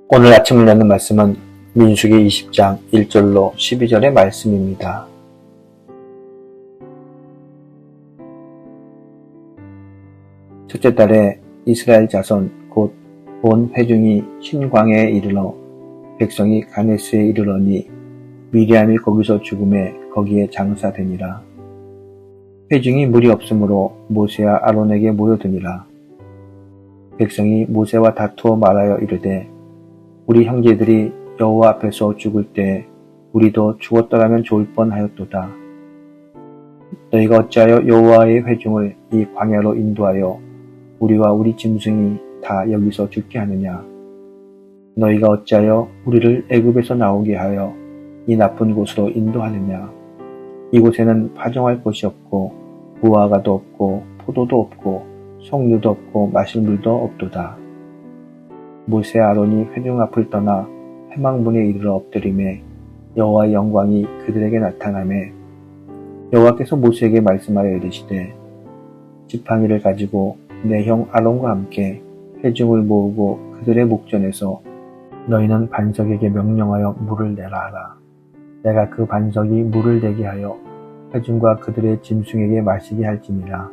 오늘 아침을 여는 말씀은 민수기 20장 1절로 12절의 말씀입니다. 첫째 달에 이스라엘 자손 곧 온 회중이 신광야에 이르러 백성이 가네스에 이르러니 미리암이 거기서 죽음에 거기에 장사되니라. 회중이 물이 없으므로 모세와 아론에게 모여드니라. 백성이 모세와 다투어 말하여 이르되 우리 형제들이 여호와 앞에서 죽을 때 우리도 죽었더라면 좋을 뻔하였도다. 너희가 어찌하여 여호와의 회중을 이 광야로 인도하여 우리와 우리 짐승이 다 여기서 죽게 하느냐? 너희가 어찌하여 우리를 애굽에서 나오게 하여 이 나쁜 곳으로 인도하느냐? 이곳에는 파종할 곳이 없고 무화과도 없고 포도도 없고 석류도 없고 마실 물도 없도다. 모세 아론이 회중 앞을 떠나 회망문에 이르러 엎드림에 여호와의 영광이 그들에게 나타나매 여호와께서 모세에게 말씀하여 이르시되 지팡이를 가지고 내 형 아론과 함께 회중을 모으고 그들의 목전에서 너희는 반석에게 명령하여 물을 내라 하라. 내가 그 반석이 물을 내게 하여 회중과 그들의 짐승에게 마시게 할지니라.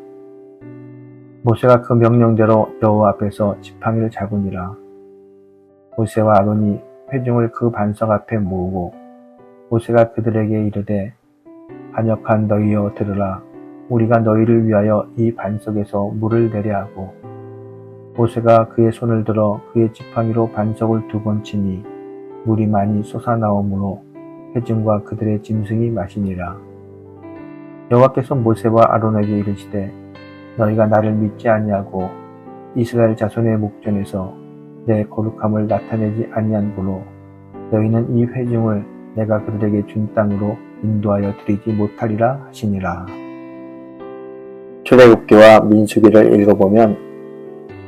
모세가 그 명령대로 여호와 앞에서 지팡이를 잡으니라. 모세와 아론이 회중을 그 반석 앞에 모으고 모세가 그들에게 이르되 반역한 너희여 들으라. 우리가 너희를 위하여 이 반석에서 물을 내려 하고 모세가 그의 손을 들어 그의 지팡이로 반석을 2번 치니 물이 많이 솟아나오므로 회중과 그들의 짐승이 마시니라. 여호와께서 모세와 아론에게 이르시되 너희가 나를 믿지 아니하고 이스라엘 자손의 목전에서 내 거룩함을 나타내지 아니한 고로 너희는 이 회중을 내가 그들에게 준 땅으로 인도하여 드리지 못하리라 하시니라. 출애굽기와 민수기를 읽어보면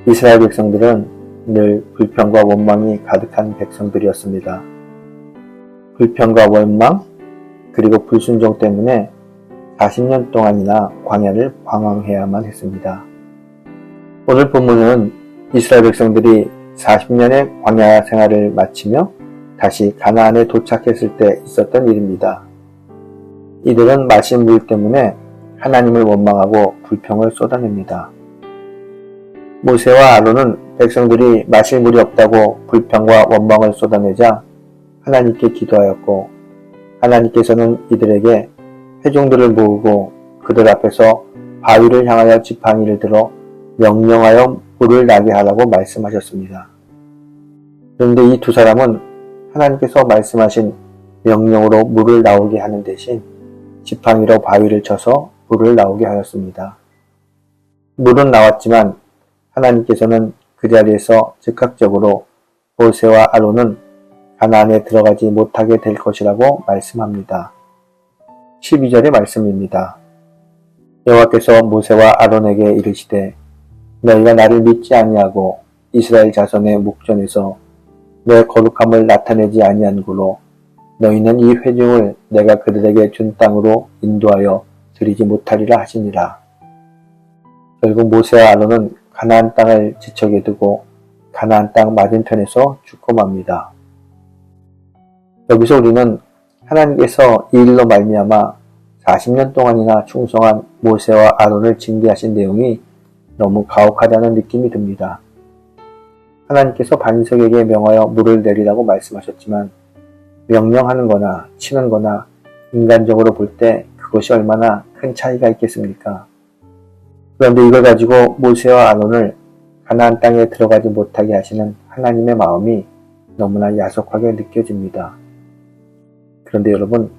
이스라엘 백성들은 늘 불평과 원망이 가득한 백성들이었습니다. 불평과 원망 그리고 불순종 때문에 40년 동안이나 광야를 방황해야만 했습니다. 오늘 본문은 이스라엘 백성들이 40년의 광야 생활을 마치며 다시 가나안에 도착했을 때 있었던 일입니다. 이들은 마신 물 때문에 하나님을 원망하고 불평을 쏟아냅니다. 모세와 아론은 백성들이 마실 물이 없다고 불평과 원망을 쏟아내자 하나님께 기도하였고 하나님께서는 이들에게 회중들을 모으고 그들 앞에서 바위를 향하여 지팡이를 들어 명령하여 물을 나게 하라고 말씀하셨습니다. 그런데 이 두 사람은 하나님께서 말씀하신 명령으로 물을 나오게 하는 대신 지팡이로 바위를 쳐서 물을 나오게 하였습니다. 물은 나왔지만 하나님께서는 그 자리에서 즉각적으로 모세와 아론은 가나안에 들어가지 못하게 될 것이라고 말씀합니다. 12절의 말씀입니다. 여호와께서 모세와 아론에게 이르시되 너희가 나를 믿지 아니하고 이스라엘 자손의 목전에서 내 거룩함을 나타내지 아니한 고로 너희는 이 회중을 내가 그들에게 준 땅으로 인도하여 드리지 못하리라 하시니라. 결국 모세와 아론은 가나안 땅을 지척에 두고 가나안 땅 맞은편에서 죽고 맙니다. 여기서 우리는 하나님께서 이 일로 말미암아 40년 동안이나 충성한 모세와 아론을 징계하신 내용이 너무 가혹하다는 느낌이 듭니다. 하나님께서 반석에게 명하여 물을 내리라고 말씀하셨지만 명령하는 거나 치는 거나 인간적으로 볼 때 그것이 얼마나 큰 차이가 있겠습니까? 그런데 이걸 가지고 모세와 아론을 가나안 땅에 들어가지 못하게 하시는 하나님의 마음이 너무나 야속하게 느껴집니다. 그런데 여러분,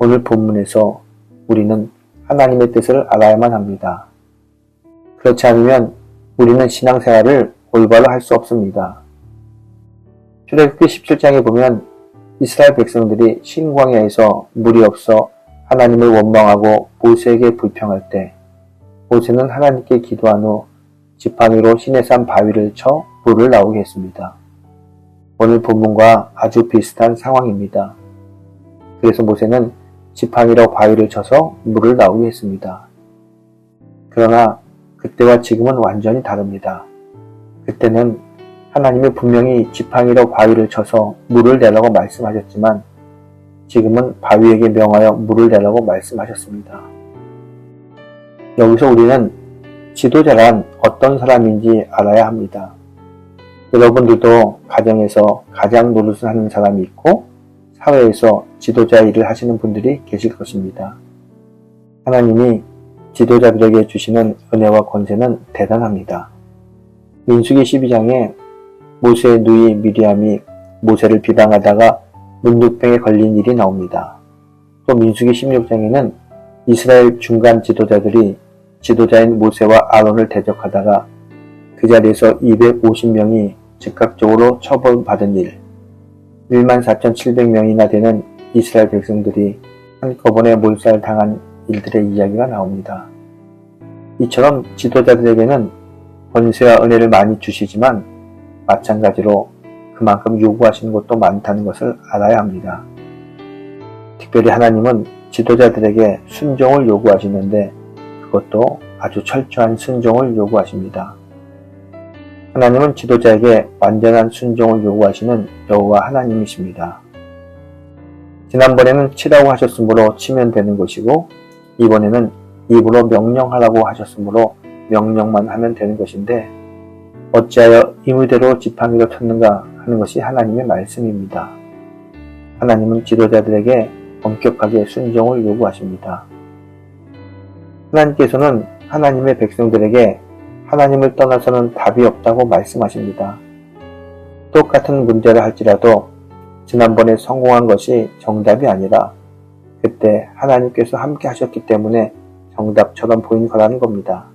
오늘 본문에서 우리는 하나님의 뜻을 알아야만 합니다. 그렇지 않으면 우리는 신앙생활을 올바로 할 수 없습니다. 출애굽기 17장에 보면 이스라엘 백성들이 신광야에서 물이 없어 하나님을 원망하고 모세에게 불평할 때 모세는 하나님께 기도한 후 지팡이로 시내산 바위를 쳐 물을 나오게 했습니다. 오늘 본문과 아주 비슷한 상황입니다. 그래서 모세는 지팡이로 바위를 쳐서 물을 나오게 했습니다. 그러나 그때와 지금은 완전히 다릅니다. 그때는 하나님이 분명히 지팡이로 바위를 쳐서 물을 내라고 말씀하셨지만 지금은 바위에게 명하여 물을 내라고 말씀하셨습니다. 여기서 우리는 지도자란 어떤 사람인지 알아야 합니다. 여러분들도 가정에서 가장 노릇을 하는 사람이 있고 사회에서 지도자 일을 하시는 분들이 계실 것입니다. 하나님이 지도자들에게 주시는 은혜와 권세는 대단합니다. 민수기 12장에 모세의 누이 미리암이 모세를 비방하다가 문둥병에 걸린 일이 나옵니다. 또 민수기 16장에는 이스라엘 중간 지도자들이 지도자인 모세와 아론을 대적하다가 그 자리에서 250명이 즉각적으로 처벌받은 일, 14,700명이나 되는 이스라엘 백성들이 한꺼번에 몰살당한 일들의 이야기가 나옵니다. 이처럼 지도자들에게는 권세와 은혜를 많이 주시지만 마찬가지로 그만큼 요구하시는 것도 많다는 것을 알아야 합니다. 특별히 하나님은 지도자들에게 순종을 요구하시는데 그것도 아주 철저한 순종을 요구하십니다. 하나님은 지도자에게 완전한 순종을 요구하시는 여호와 하나님이십니다. 지난번에는 치라고 하셨으므로 치면 되는 것이고 이번에는 입으로 명령하라고 하셨으므로 명령만 하면 되는 것인데 어찌하여 임의대로 지팡이로 쳤는가 하는 것이 하나님의 말씀입니다. 하나님은 지도자들에게 엄격하게 순종을 요구하십니다. 하나님께서는 하나님의 백성들에게 하나님을 떠나서는 답이 없다고 말씀하십니다. 똑같은 문제를 할지라도 지난번에 성공한 것이 정답이 아니라 그때 하나님께서 함께 하셨기 때문에 정답처럼 보인 거라는 겁니다.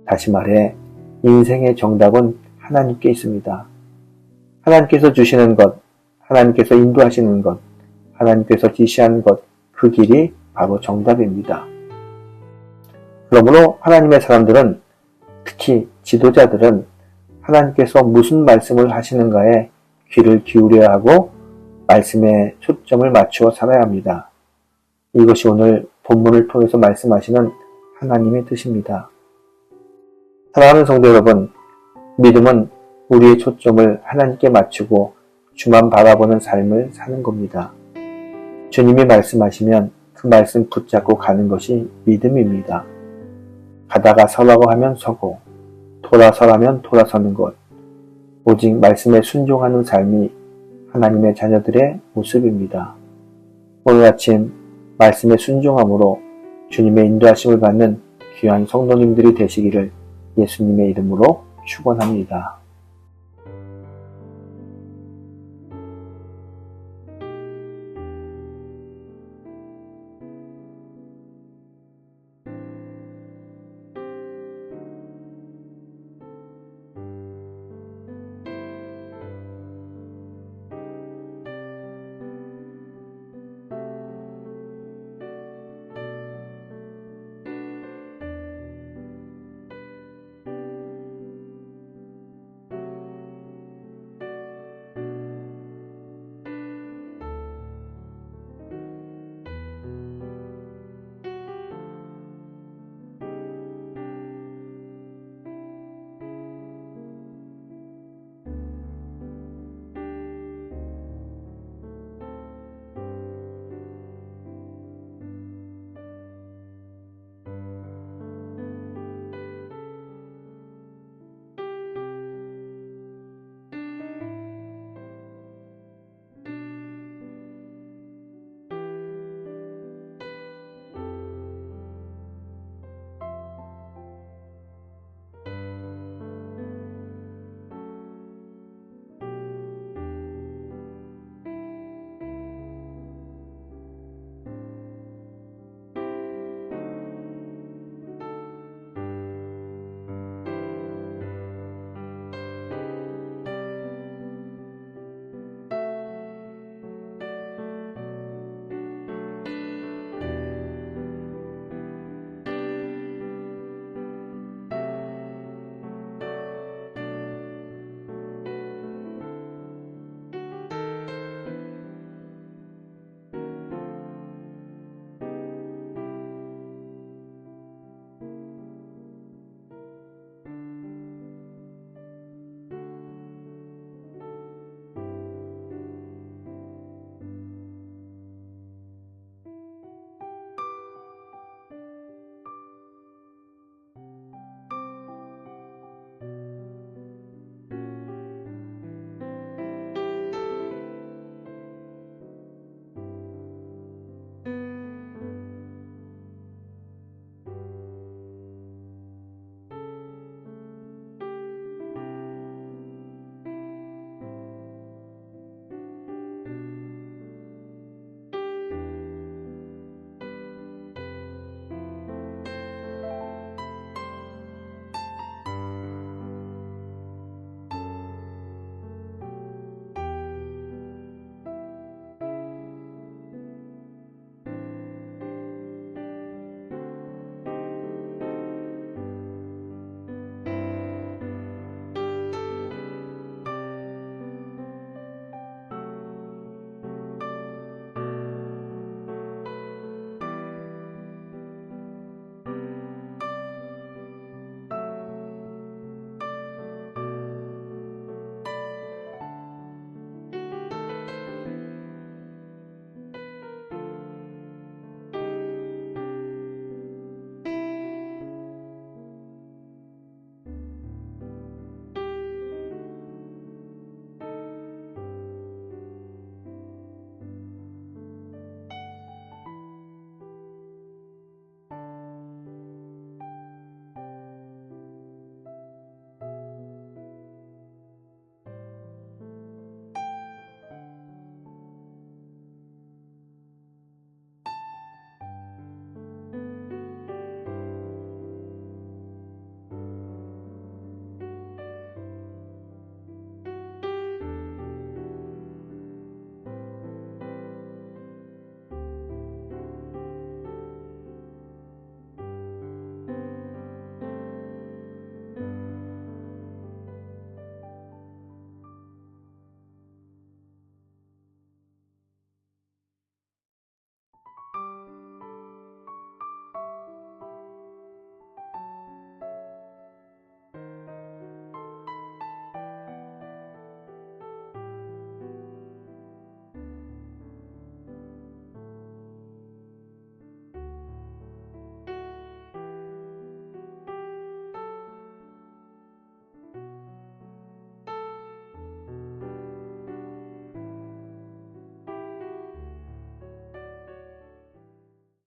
다시 말해 인생의 정답은 하나님께 있습니다. 하나님께서 주시는 것, 하나님께서 인도하시는 것, 하나님께서 지시하는 것, 그 길이 바로 정답입니다. 그러므로 하나님의 사람들은 특히 지도자들은 하나님께서 무슨 말씀을 하시는가에 귀를 기울여야 하고 말씀에 초점을 맞추어 살아야 합니다. 이것이 오늘 본문을 통해서 말씀하시는 하나님의 뜻입니다. 사랑하는 성도 여러분, 믿음은 우리의 초점을 하나님께 맞추고 주만 바라보는 삶을 사는 겁니다. 주님이 말씀하시면 그 말씀 붙잡고 가는 것이 믿음입니다. 가다가 서라고 하면 서고 돌아서라면 돌아서는 것, 오직 말씀에 순종하는 삶이 하나님의 자녀들의 모습입니다. 오늘 아침 말씀에 순종함으로 주님의 인도하심을 받는 귀한 성도님들이 되시기를 예수님의 이름으로 축원합니다.